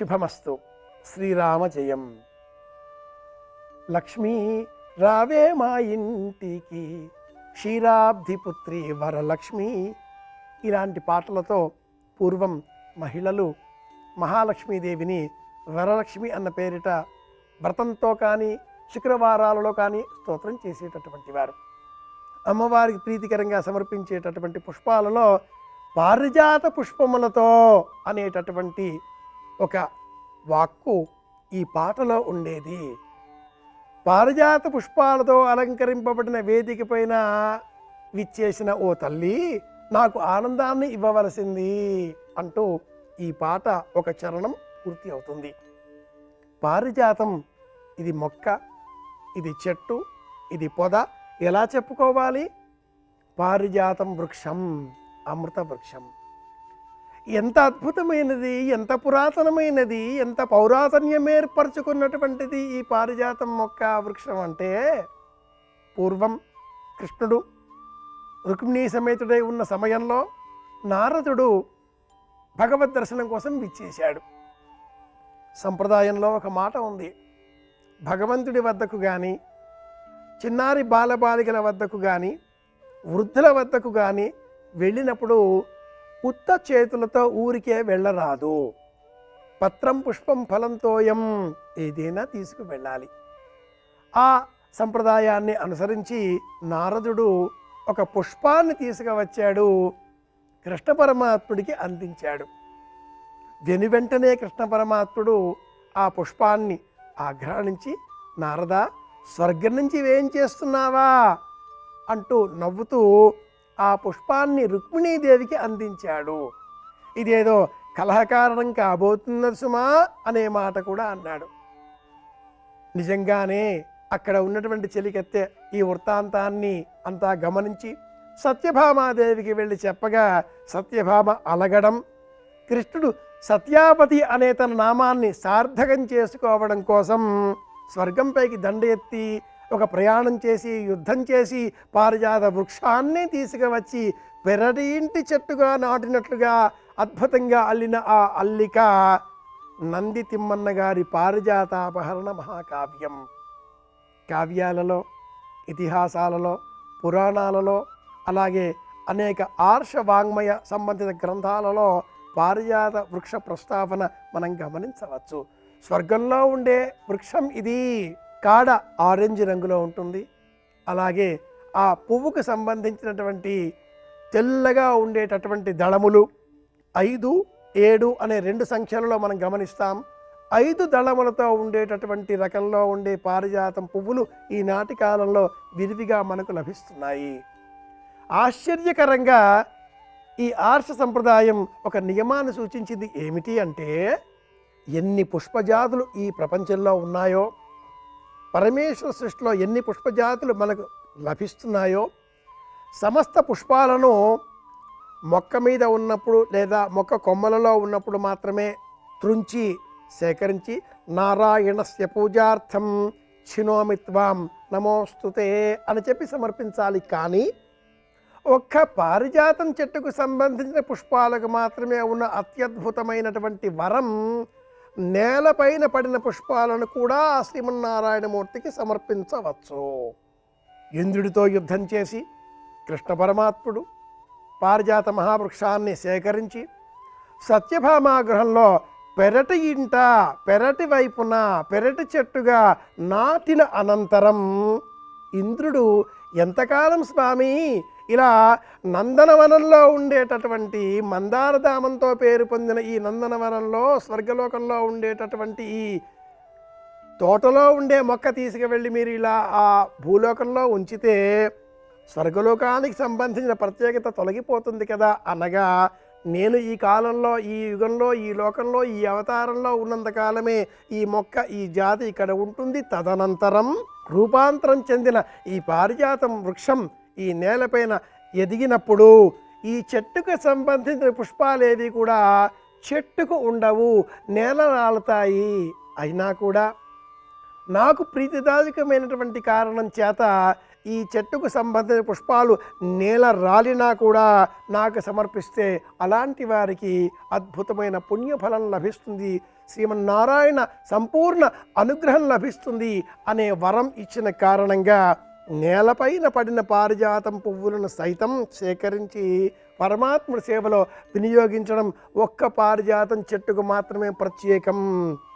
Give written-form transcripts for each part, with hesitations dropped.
శుభమస్తు. శ్రీరామ జయం. లక్ష్మీ రావే మా ఇంటికి, క్షీరాబ్ధిపుత్రి వరలక్ష్మి. ఇలాంటి పాటలతో పూర్వం మహిళలు మహాలక్ష్మీదేవిని వరలక్ష్మి అన్న పేరిట వ్రతంతో కానీ శుక్రవారాలలో కానీ స్తోత్రం చేసేటటువంటి వారు. అమ్మవారికి ప్రీతికరంగా సమర్పించేటటువంటి పుష్పాలలో పారిజాత పుష్పములతో అనేటటువంటి ఒక వాక్కు ఈ పాటలో ఉండేది. పారిజాత పుష్పాలతో అలంకరింపబడిన వేదిక పైన విచ్చేసిన ఓ తల్లి, నాకు ఆనందాన్ని ఇవ్వవలసింది అంటూ ఈ పాట ఒక చరణం పూర్తి అవుతుంది. పారిజాతం ఇది మొక్క, ఇది చెట్టు, ఇది పొద. ఎలా చెప్పుకోవాలి? పారిజాతం వృక్షం, అమృత వృక్షం. ఎంత అద్భుతమైనది, ఎంత పురాతనమైనది, ఎంత పౌరాతన్యం ఏర్పరచుకున్నటువంటిది ఈ పారిజాతం మొక్క వృక్షం అంటే, పూర్వం కృష్ణుడు రుక్మిణీ సమేతుడై ఉన్న సమయంలో నారదుడు భగవద్ దర్శనం కోసం విచ్చేశాడు. సంప్రదాయంలో ఒక మాట ఉంది, భగవంతుడి వద్దకు కానీ, చిన్నారి బాలబాలికల వద్దకు కానీ, వృద్ధుల వద్దకు కానీ వెళ్ళినప్పుడు ఉత్త చేతులతో ఊరికే వెళ్ళరాదు. పత్రం పుష్పం ఫలంతోయం, ఏదైనా తీసుకు వెళ్ళాలి. ఆ సంప్రదాయాన్ని అనుసరించి నారదుడు ఒక పుష్పాన్ని తీసుకువచ్చాడు, కృష్ణ పరమాత్ముడికి అందించాడు. వెనువెంటనే కృష్ణ పరమాత్ముడు ఆ పుష్పాన్ని ఆఘ్రాణించి, నారదా, స్వర్గం నుంచి ఏం చేస్తున్నావా అంటూ నవ్వుతూ ఆ పుష్పాన్ని రుక్మిణీదేవికి అందించాడు. ఇదేదో కలహకారణం కాబోతున్నది సుమా అనే మాట కూడా అన్నాడు. నిజంగానే అక్కడ ఉన్నటువంటి చెలికత్తె ఈ వృత్తాంతాన్ని అంతా గమనించి సత్యభామాదేవికి వెళ్ళి చెప్పగా, సత్యభామ అలగడం, కృష్ణుడు సత్యాపతి అనే తన నామాన్ని సార్థకం చేసుకోవడం కోసం స్వర్గంపైకి దండ ఎత్తి ఒక ప్రయాణం చేసి యుద్ధం చేసి పారిజాత వృక్షాన్ని తీసుకువచ్చి పెరటి ఇంటి చెట్టుగా నాటినట్లుగా అద్భుతంగా అల్లిన ఆ అల్లిక నంది తిమ్మన్న గారి పారిజాతాపహరణ మహాకావ్యం. కావ్యాలలో, ఇతిహాసాలలో, పురాణాలలో, అలాగే అనేక ఆర్ష వాంగ్మయ సంబంధిత గ్రంథాలలో పారిజాత వృక్ష ప్రస్తావన మనం గమనించవచ్చు. స్వర్గంలో ఉండే వృక్షం ఇది. కాడ ఆరెంజ్ రంగులో ఉంటుంది. అలాగే ఆ పువ్వుకు సంబంధించినటువంటి తెల్లగా ఉండేటటువంటి దళములు 5, 7 అనే 2 సంఖ్యలలో మనం గమనిస్తాం. 5 దళములతో ఉండేటటువంటి రకంలో ఉండే పారిజాతం పువ్వులు ఈనాటి కాలంలో విరివిగా మనకు లభిస్తున్నాయి. ఆశ్చర్యకరంగా ఈ ఆర్ష సంప్రదాయం ఒక నియమాన్ని సూచించింది. ఏమిటి అంటే, ఎన్ని పుష్పజాతులు ఈ ప్రపంచంలో ఉన్నాయో, పరమేశ్వర సృష్టిలో ఎన్ని పుష్పజాతులు మనకు లభిస్తున్నాయో, సమస్త పుష్పాలను మొక్క మీద ఉన్నప్పుడు లేదా మొక్క కొమ్మలలో ఉన్నప్పుడు మాత్రమే త్రుంచి సేకరించి నారాయణస్య పూజార్థం చినోమిత్వాం నమోస్తుతే అని చెప్పి సమర్పించాలి. కానీ ఒక్క పారిజాతం చెట్టుకు సంబంధించిన పుష్పాలకు మాత్రమే ఉన్న అత్యద్భుతమైనటువంటి వరం, నేలపైన పడిన పుష్పాలను కూడా శ్రీమన్నారాయణమూర్తికి సమర్పించవచ్చు. ఇంద్రుడితో యుద్ధం చేసి కృష్ణ పరమాత్ముడు పారిజాత మహావృక్షాన్ని సేకరించి సత్యభామా గృహంలో పెరటి ఇంట, పెరటి వైపున పెరటి చెట్టుగా నాటిన అనంతరం ఇంద్రుడు, ఎంతకాలం స్వామి ఇలా నందనవనంలో ఉండేటటువంటి మందారధామంతో పేరు పొందిన ఈ నందనవనంలో, స్వర్గలోకంలో ఉండేటటువంటి ఈ తోటలో ఉండే మొక్క తీసుకువెళ్ళి మీరు ఇలా ఆ భూలోకంలో ఉంచితే స్వర్గలోకానికి సంబంధించిన ప్రత్యేకత తొలగిపోతుంది కదా అనగా, నేను ఈ కాలంలో, ఈ యుగంలో, ఈ లోకంలో, ఈ అవతారంలో ఉన్నంతకాలమే ఈ మొక్క, ఈ జాతి ఇక్కడ ఉంటుంది. తదనంతరం రూపాంతరం చెందిన ఈ పారిజాతం వృక్షం ఈ నేలపైన ఎదిగినప్పుడు ఈ చెట్టుకు సంబంధించిన పుష్పాలేవి కూడా చెట్టుకు ఉండవు, నేల రాలుతాయి. అయినా కూడా నాకు ప్రీతిదాయకమైనటువంటి కారణం చేత ఈ చెట్టుకు సంబంధించిన పుష్పాలు నేల రాలినా కూడా నాకు సమర్పిస్తే అలాంటి వారికి అద్భుతమైన పుణ్యఫలం లభిస్తుంది, శ్రీమన్నారాయణ సంపూర్ణ అనుగ్రహం లభిస్తుంది అనే వరం ఇచ్చిన కారణంగా నేలపైన పడిన పారిజాతం పువ్వులను సైతం సేకరించి పరమాత్ముడి సేవలో వినియోగించడం ఒక్క పారిజాతం చెట్టుకు మాత్రమే ప్రత్యేకం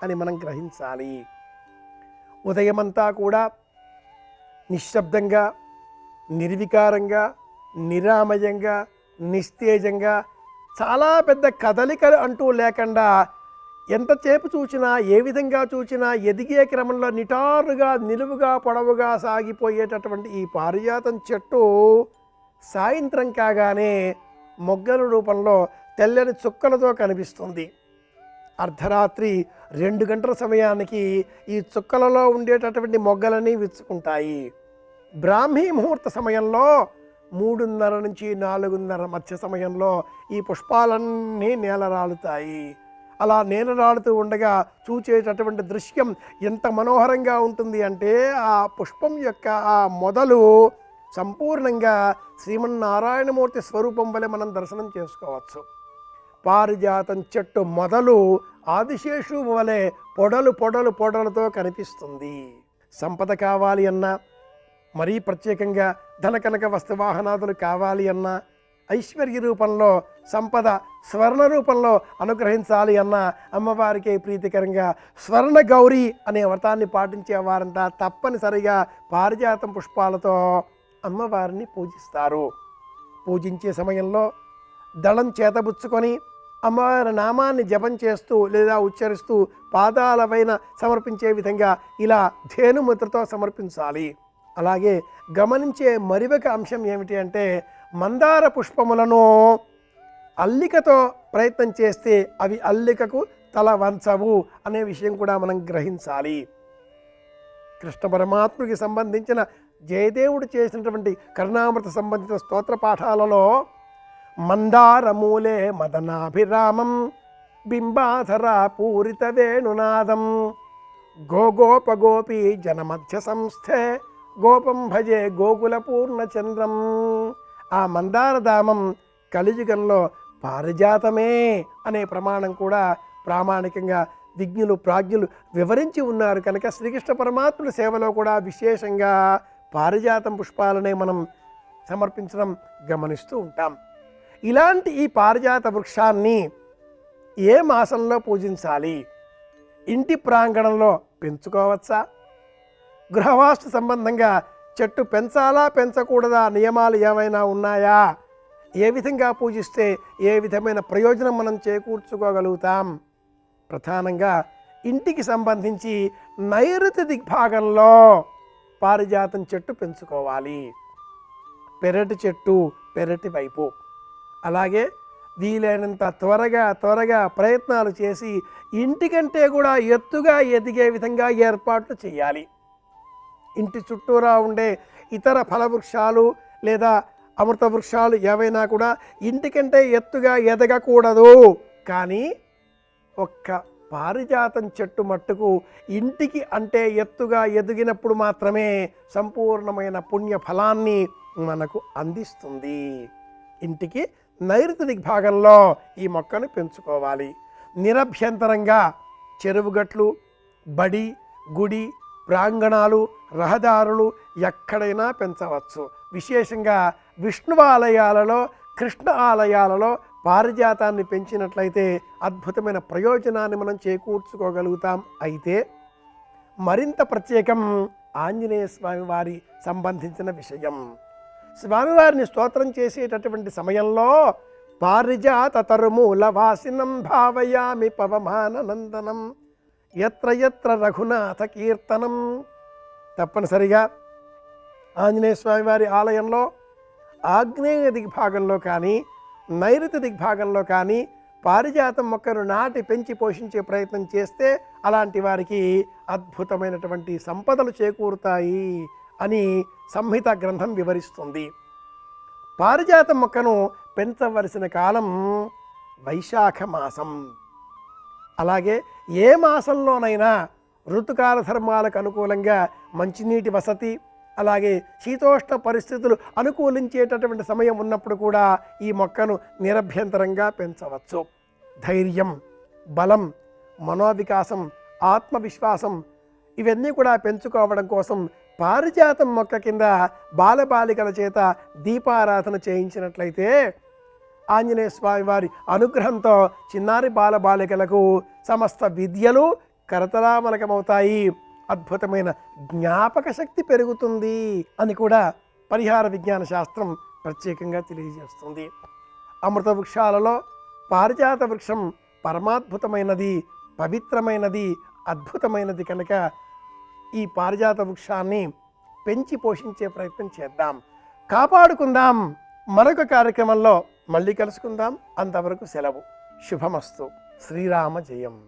అని మనం గ్రహించాలి. ఉదయమంతా కూడా నిశ్శబ్దంగా, నిర్వికారంగా, నిరామయంగా, నిస్తేజంగా, చాలా పెద్ద కదలికలు అంటూ లేకుండా ఎంతసేపు చూసినా ఏ విధంగా చూసినా ఎదిగే క్రమంలో నిటారుగా నిలువుగా పొడవుగా సాగిపోయేటటువంటి ఈ పారిజాతం చెట్టు సాయంత్రం కాగానే మొగ్గల రూపంలో తెల్లని చుక్కలతో కనిపిస్తుంది. అర్ధరాత్రి 2 గంటల సమయానికి ఈ చుక్కలలో ఉండేటటువంటి మొగ్గలన్నీ విచ్చుకుంటాయి. బ్రాహ్మీ ముహూర్త సమయంలో 3:30 నుంచి 4:30 మధ్య సమయంలో ఈ పుష్పాలన్నీ నేలరాలుతాయి. అలా నేలరాలుతూ ఉండగా చూచేటటువంటి దృశ్యం ఎంత మనోహరంగా ఉంటుంది అంటే ఆ పుష్పం యొక్క ఆ మొదలు సంపూర్ణంగా శ్రీమన్నారాయణమూర్తి స్వరూపం వలె మనం దర్శనం చేసుకోవచ్చు. పారిజాతం చెట్టు మొదలు ఆదిశేషు వలె పొడలుతో కనిపిస్తుంది. సంపద కావాలి అన్నా, మరీ ప్రత్యేకంగా ధనకనక వస్తువాహనాదులు కావాలి అన్నా, ఐశ్వర్య రూపంలో సంపద స్వర్ణ రూపంలో అనుగ్రహించాలి అన్న అమ్మవారికి ప్రీతికరంగా స్వర్ణ గౌరీ అనే వ్రతాన్ని పాటించే వారంతా తప్పనిసరిగా పారిజాతం పుష్పాలతో అమ్మవారిని పూజిస్తారు. పూజించే సమయంలో దళం చేతబుచ్చుకొని అమ్మవారి నామాన్ని జపం చేస్తూ లేదా ఉచ్చరిస్తూ పాదాల పైన సమర్పించే విధంగా ఇలా ధేనుముద్రతో సమర్పించాలి. అలాగే గమనించే మరొక అంశం ఏమిటి అంటే మందార పుష్పములను అల్లికతో ప్రయత్నం చేస్తే అవి అల్లికకు తల వంచవు అనే విషయం కూడా మనం గ్రహించాలి. కృష్ణ పరమాత్మకి సంబంధించిన జయదేవుడు చేసినటువంటి కరుణామృత సంబంధిత స్తోత్ర పాఠాలలో మందారమూలే మదనాభిరామం బింబాధర పూరిత వేణునాదం గోగోపగోపీ జనమధ్య సంస్థే గోపం భజే గోకుల పూర్ణచంద్రం. ఆ మందారధామం కలియుగంలో పారిజాతమే అనే ప్రమాణం కూడా ప్రామాణికంగా విజ్ఞులు ప్రాజ్ఞులు వివరించి ఉన్నారు కనుక శ్రీకృష్ణ పరమాత్ముల సేవలో కూడా విశేషంగా పారిజాతం పుష్పాలనే మనం సమర్పించడం గమనిస్తూ ఉంటాం. ఇలాంటి ఈ పారిజాత వృక్షాన్ని ఏ మాసంలో పూజించాలి? ఇంటి ప్రాంగణంలో పెంచుకోవచ్చా? గృహవాస్తు సంబంధంగా చెట్టు పెంచాలా పెంచకూడదా నియమాలు ఏమైనా ఉన్నాయా? ఏ విధంగా పూజిస్తే ఏ విధమైన ప్రయోజనం మనం చేకూర్చుకోగలుగుతాం? ప్రధానంగా ఇంటికి సంబంధించి నైరుతి దిగ్భాగంలో పారిజాతం చెట్టు పెంచుకోవాలి. పెరటి చెట్టు పెరటి వైపు. అలాగే వీలైనంత త్వరగా ప్రయత్నాలు చేసి ఇంటికంటే కూడా ఎత్తుగా ఎదిగే విధంగా ఏర్పాట్లు చేయాలి. ఇంటి చుట్టూరా ఉండే ఇతర ఫలవృక్షాలు లేదా అమృత వృక్షాలు ఏవైనా కూడా ఇంటికంటే ఎత్తుగా ఎదగకూడదు. కానీ ఒక్క పారిజాతం చెట్టు మట్టుకు ఇంటికి అంటే ఎత్తుగా ఎదిగినప్పుడు మాత్రమే సంపూర్ణమైన పుణ్య ఫలాన్ని మనకు అందిస్తుంది. ఇంటికి నైరుతి దిగ్భాగంలో ఈ మొక్కను పెంచుకోవాలి. నిరభ్యంతరంగా చెరువుగట్లు, బడి, గుడి, ప్రాంగణాలు, రహదారులు ఎక్కడైనా పెంచవచ్చు. విశేషంగా విష్ణువాలయాలలో, కృష్ణ ఆలయాలలో పారిజాతాన్ని పెంచినట్లయితే అద్భుతమైన ప్రయోజనాన్ని మనం చేకూర్చుకోగలుగుతాం. అయితే మరింత ప్రత్యేకం ఆంజనేయ స్వామి వారి సంబంధించిన విషయం. స్వామివారిని స్తోత్రం చేసేటటువంటి సమయంలో పారిజాత తరుమూల వాసినం భావయామి పవమానందనం ఎత్ర ఎత్ర రఘునాథ కీర్తనం. తప్పనిసరిగా ఆంజనేయ స్వామి వారి ఆలయంలో ఆగ్నేయ దిగ్భాగంలో కానీ నైరుతి దిగ్భాగంలో కానీ పారిజాతం మొక్కను నాటి పెంచి పోషించే ప్రయత్నం చేస్తే అలాంటి వారికి అద్భుతమైనటువంటి సంపదలు చేకూరుతాయి అని సంహిత గ్రంథం వివరిస్తుంది. పారిజాతం మొక్కను పెంచవలసిన కాలం వైశాఖ మాసం. అలాగే ఏ మాసంలోనైనా ఋతుకాల ధర్మాలకు అనుకూలంగా మంచినీటి వసతి, అలాగే శీతోష్ణ పరిస్థితులు అనుకూలించేటటువంటి సమయం ఉన్నప్పుడు కూడా ఈ మొక్కను నిరభ్యంతరంగా పెంచవచ్చు. ధైర్యం, బలం, మనోవికాసం, ఆత్మవిశ్వాసం ఇవన్నీ కూడా పెంచుకోవడం కోసం పారిజాతం మొక్క కింద బాలబాలికల చేత దీపారాధన చేయించినట్లయితే ఆంజనేయ స్వామి వారి అనుగ్రహంతో చిన్నారి బాలబాలికలకు సమస్త విద్యలు కరతలామలకమవుతాయి, అద్భుతమైన జ్ఞాపక శక్తి పెరుగుతుంది అని కూడా పరిహార విజ్ఞాన శాస్త్రం ప్రత్యేకంగా తెలియజేస్తుంది. అమృత వృక్షాలలో పారిజాత వృక్షం పరమాద్భుతమైనది, పవిత్రమైనది, అద్భుతమైనది కనుక ఈ పారిజాత వృక్షాన్ని పెంచి పోషించే ప్రయత్నం చేద్దాం, కాపాడుకుందాం. మరొక కార్యక్రమంలో మళ్ళీ కలుసుకుందాం. అంతవరకు సెలవు. శుభమస్తు. శ్రీరామ జయం.